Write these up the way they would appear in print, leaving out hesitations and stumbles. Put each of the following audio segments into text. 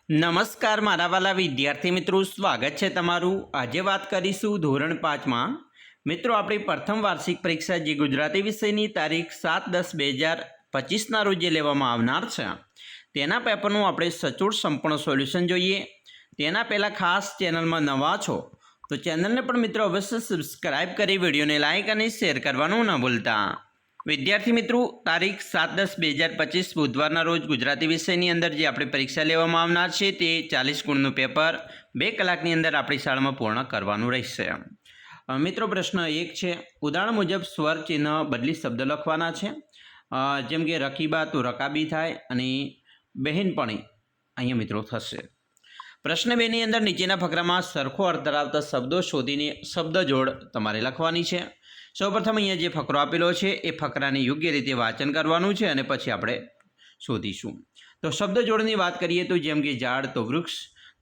નમસ્કાર મારા વાલા વિદ્યાર્થી મિત્રો, સ્વાગત છે તમારું। આજે વાત કરીશું ધોરણ 5માં મિત્રો આપણી પ્રથમ વાર્ષિક પરીક્ષા જે ગુજરાતી વિષયની તારીખ 7/10/2025ના રોજ જે લેવામાં આવનાર છે તેના પેપરનું આપણે સચોટ સંપૂર્ણ સોલ્યુશન જોઈએ। તેના પહેલાં ખાસ ચેનલમાં નવા છો તો ચેનલને પણ મિત્રો અવશ્ય સબસ્ક્રાઈબ કરી વિડીયોને લાઇક અને શેર કરવાનું ન ભૂલતા। વિદ્યાર્થી મિત્રો, તારીખ 7/10/2025 બુધવારના રોજ ગુજરાતી વિષયની અંદર જે આપણી પરીક્ષા લેવામાં આવનાર છે તે 40 ગુણનું પેપર 2 કલાકની અંદર આપણી શાળામાં પૂર્ણ કરવાનું રહેશે। મિત્રો પ્રશ્ન 1 છે, ઉદાહરણ મુજબ સ્વર ચિહ્ન બદલી શબ્દ લખવાના છે। જેમ કે રકીબા તો રકાબી થાય અને બહેનપણી અહીંયા મિત્રો થશે। પ્રશ્ન 2 ની અંદર નીચેના ફકરામાં સરખો અર્થ ધરાવતા શબ્દો શોધીને શબ્દ જોડ તમારે લખવાની છે। સૌપ્રથમ અહીંયા જે ફકરો આપેલો છે એ ફકરાને યોગ્ય રીતે વાંચન કરવાનું છે અને પછી આપણે શોધીશું। તો શબ્દ જોડની વાત કરીએ તો જેમ કે ઝાડ તો વૃક્ષ,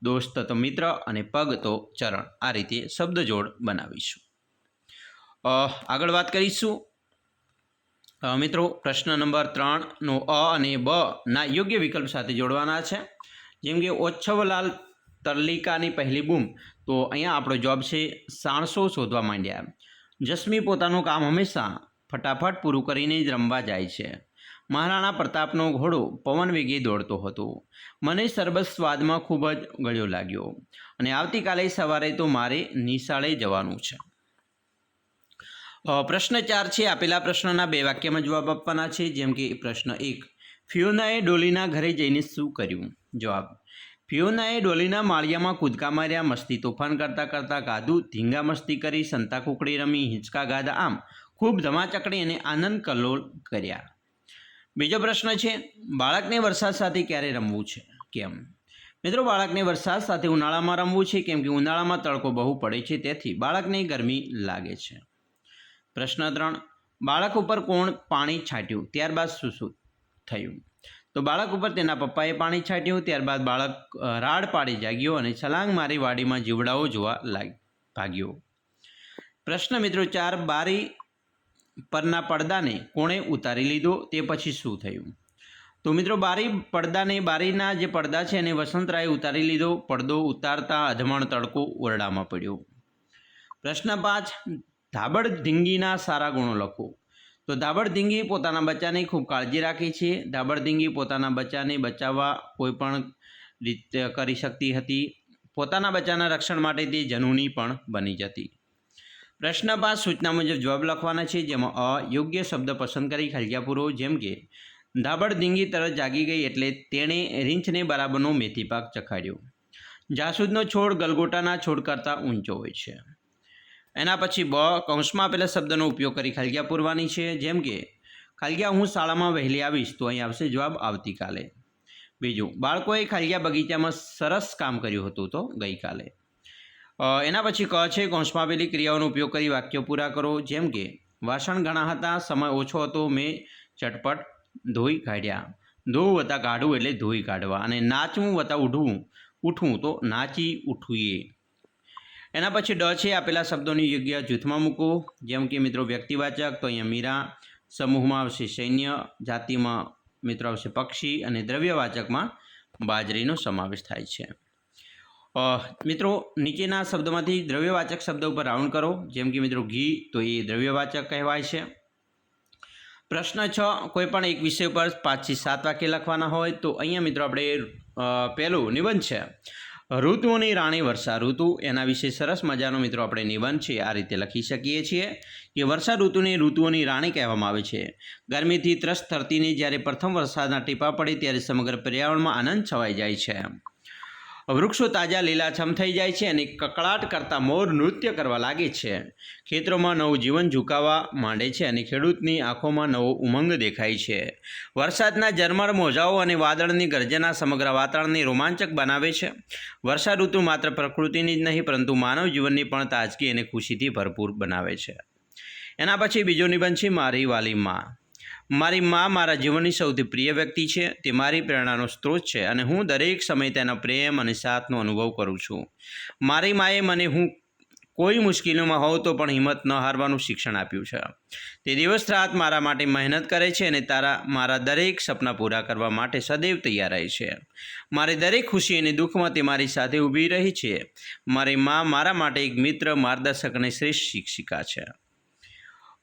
દોસ્ત તો મિત્ર અને પગ તો ચરણ, આ રીતે શબ્દ જોડ બનાવીશું। આગળ વાત કરીશું મિત્રો, પ્રશ્ન નંબર 3 નો અ અને બ ના યોગ્ય વિકલ્પ સાથે જોડવાના છે। જેમ કે ઓચ્છવલાલ તરલિકાની પહેલી બૂમ, તો અહીંયા આપણો જવાબ છે સાણસો શોધવા માંડ્યા। જસ્મી પોતાનું કામ હંમેશા ફટાફટ પૂરું કરીને જ રમવા જાય છે। મહારાણા પ્રતાપનો ઘોડો પવન વેગે દોડતો હતો। મને શરબત સ્વાદમાં ખૂબ જ ગળ્યો લાગ્યો અને આવતીકાલે સવારે તો મારે નિશાળે જવાનું છે। પ્રશ્ન 4 છે, આપેલા પ્રશ્નના 2 વાક્યમાં જવાબ આપવાના છે। જેમ કે પ્રશ્ન 1, ફિયોનાએ ડોલીના ઘરે જઈને શું કર્યું? જવાબ, ફિયોનાએ ડોલીના માળિયામાં કૂદકા માર્યા, મસ્તી તોફાન કરતાં કરતાં ગાધું, ધીંગા મસ્તી કરી, સંતા કુકડી રમી, હિંચકા ગાધા, આમ ખૂબ ધમાચકડી અને આનંદ કલ્લોલ કર્યા। બીજો પ્રશ્ન છે, બાળકને વરસાદ સાથે ક્યારે રમવું છે? કેમ? મિત્રો બાળકને વરસાદ સાથે ઉનાળામાં રમવું છે, કેમ કે ઉનાળામાં તડકો બહુ પડે છે, તેથી બાળકને ગરમી લાગે છે। પ્રશ્ન 3, બાળક ઉપર કોણ પાણી છાંટ્યું, ત્યારબાદ શું શું થયું? તો બાળક ઉપર તેના પપ્પાએ પાણી છાંટ્યું, ત્યારબાદ બાળક રાડ પાડી જાગ્યો અને છલાંગ મારી વાડીમાં જીવડાઓ જોવા ભાગ્યો। પ્રશ્ન મિત્રો 4, બારી પરના પડદાને કોણે ઉતારી લીધો, તે પછી શું થયું? તો મિત્રો બારીના જે પડદા છે એને વસંતરાયે ઉતારી લીધો। પડદો ઉતારતા અધમણ તડકો ઓરડામાં પડ્યો। પ્રશ્ન 5, ધાબળ ધીંગીના સારા ગુણો લખો। તો ધાબળ ધીંગી પોતાના બચ્ચાની ખૂબ કાળજી રાખે છે। ધાબળ ધીંગી પોતાના બચ્ચાને બચાવવા કોઈ પણ રીતે કરી શકતી હતી। પોતાના બચ્ચાના રક્ષણ માટે તે જનૂની પણ બની જતી। પ્રશ્ન 5, સૂચના મુજબ જવાબ લખવાના છે, જેમાં અ યોગ્ય શબ્દ પસંદ કરી ખલગ્યા પૂરો। જેમ કે ધાબળ ધીંગી તરત જાગી ગઈ એટલે તેણે રીંછને બરાબરનો મેથી પાક ચખાડ્યો। જાસૂદનો છોડ ગલગોટાના છોડ કરતાં ઊંચો હોય છે। એના પછી બ, કૌંસમાં આપેલા શબ્દનો ઉપયોગ કરી ખલગ્યા પૂરવાની છે। જેમ કે ખલગ્યા હું શાળામાં વહેલી આવીશ, તો અહીં આવશે જવાબ આવતીકાલે। બીજું, બાળકોએ ખલગ્યા બગીચામાં સરસ કામ કર્યું હતું, તો ગઈકાલે। એના પછી ક છે, કૌંસમાં આપેલી ક્રિયાઓનો ઉપયોગ કરી વાક્યો પૂરા કરો। જેમ કે વાસણ ઘણા હતા, સમય ઓછો હતો, મેં ચટપટ ધોઈ કાઢ્યા। ધોવું વત્તા કાઢવું એટલે ધોઈ કાઢવા, અને નાચવું વત્તા ઉઠવું તો નાચી ઉઠવીએ। એના પછી ડ છે, આપેલા શબ્દોની યોગ્ય જૂથમાં મૂકો। જેમ કે મિત્રો વ્યક્તિવાચક, તો અહીંયા મીરા, સમૂહમાં આવશે સૈન્ય, જાતિમાં મિત્રો આવશે પક્ષી અને દ્રવ્યવાચકમાં બાજરીનો સમાવેશ થાય છે। મિત્રો નીચેના શબ્દોમાંથી દ્રવ્યવાચક શબ્દ ઉપર રાઉન્ડ કરો। જેમ કે મિત્રો ઘી, તો એ દ્રવ્યવાચક કહેવાય છે। પ્રશ્ન 6, કોઈ પણ એક વિષય પર 5 થી 7 વાક્ય લખવાના હોય, તો અહીંયા મિત્રો આપણે પહેલું નિબંધ છે, ઋતુઓની રાણી વર્ષા ઋતુ, એના વિશે સરસ મજાનો મિત્રો આપણે નિબંધ છે આ રીતે લખી શકીએ છીએ કે વર્ષા ઋતુને ઋતુઓની રાણી કહેવામાં આવે છે। ગરમીથી ત્રસ્ત ધરતીને જ્યારે પ્રથમ વરસાદના ટીપા પડે ત્યારે સમગ્ર પર્યાવરણમાં આનંદ છવાઈ જાય છે। વૃક્ષો તાજા લીલાછમ થઈ જાય છે અને કકળાટ કરતા મોર નૃત્ય કરવા લાગે છે। ખેતરોમાં નવું જીવન ઝુકાવા માંડે છે અને ખેડૂતની આંખોમાં નવો ઉમંગ દેખાય છે। વરસાદના ઝરમર મોજાઓ અને વાદળની ગર્જના સમગ્ર વાતાવરણને રોમાંચક બનાવે છે। વર્ષા ઋતુ માત્ર પ્રકૃતિની જ નહીં પરંતુ માનવ જીવનની પણ તાજગી અને ખુશીથી ભરપૂર બનાવે છે। એના પછી બીજો નિબંધ છે, મારી વાલી માં। મારી મા મારા જીવનની સૌથી પ્રિય વ્યક્તિ છે। તે મારી પ્રેરણાનો સ્ત્રોત છે અને હું દરેક સમયે તેના પ્રેમ અને સાથનો અનુભવ કરું છું। મારી માએ મને હું કોઈ મુશ્કેલીમાં હોવ તો પણ હિંમત ન હારવાનું શિક્ષણ આપ્યું છે. તે દિવસ રાત મારા માટે મહેનત કરે છે અને મારા દરેક સપના પૂરા કરવા માટે સદૈવ તૈયાર રહે છે. મારી દરેક ખુશી અને દુઃખમાં તે મારી સાથે ઊભી રહી છે. મારી મા મારા માટે એક મિત્ર, માર્ગદર્શક અને શ્રેષ્ઠ શિક્ષિકા છે.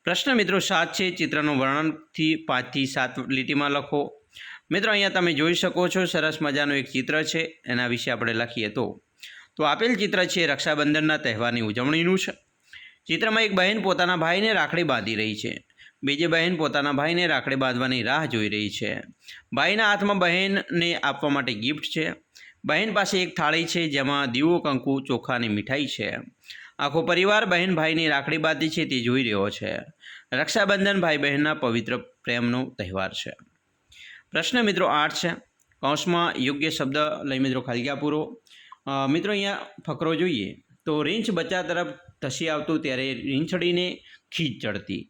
પ્રશ્ન મિત્રો 7 છે. ચિત્રનું વર્ણનથી 5 થી 7 લીટીમાં લખો. મિત્રો અહીંયા તમે જોઈ શકો છો સરસ મજાનું એક ચિત્ર છે. એના વિશે આપણે લખીએ તો આપેલ ચિત્ર છે રક્ષાબંધનના તહેવારની ઉજવણીનું છે. ચિત્રમાં એક બહેન પોતાના ભાઈને રાખડી બાંધી રહી છે. બીજી બહેન પોતાના ભાઈને રાખડી બાંધવાની રાહ જોઈ રહી છે. ભાઈના હાથમાં બહેનને આપવા માટે ગિફ્ટ છે. બહેન પાસે એક થાળી છે જેમાં દીવો, કંકુ, ચોખા અને મીઠાઈ છે. આખો પરિવાર બહેન ભાઈની રાખડી બાંધી છે તે જોઈ રહ્યો છે. રક્ષાબંધન ભાઈ બહેનના પવિત્ર પ્રેમનો તહેવાર છે. પ્રશ્ન મિત્રો 8 છે. કૌંસમાં યોગ્ય શબ્દ લઈ મિત્રો ખાલી જગ્યા પૂરો. મિત્રો અહીંયા ફકરો જોઈએ તો રીંછ બચ્ચા તરફ ધસી આવતું ત્યારે રીંછડીને ખીજ ચડતી.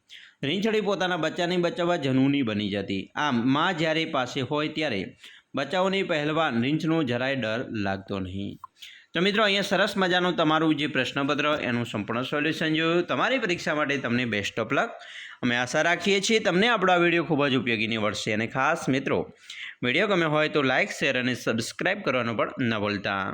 રીંછડી પોતાના બચ્ચાને બચાવવા જનૂની બની જતી. આમ માં જ્યારે પાસે હોય ત્યારે બચ્ચાઓની પહેલવાન રીંછનો જરાય ડર લાગતો નહીં. તો મિત્રો અહીંયા સરસ મજાનું તમારું જે પ્રશ્નપત્ર એનું સંપૂર્ણ સોલ્યુશન જોયું. તમારી પરીક્ષા માટે તમને બેસ્ટ ઓફ લક. અમે આશા રાખીએ છીએ તમને આપણો આ વિડીયો ખૂબ જ ઉપયોગી નીવડશે. અને ખાસ મિત્રો વિડીયો ગમે હોય તો લાઇક, શેર અને સબસ્ક્રાઈબ કરવાનું પણ ન ભૂલતા.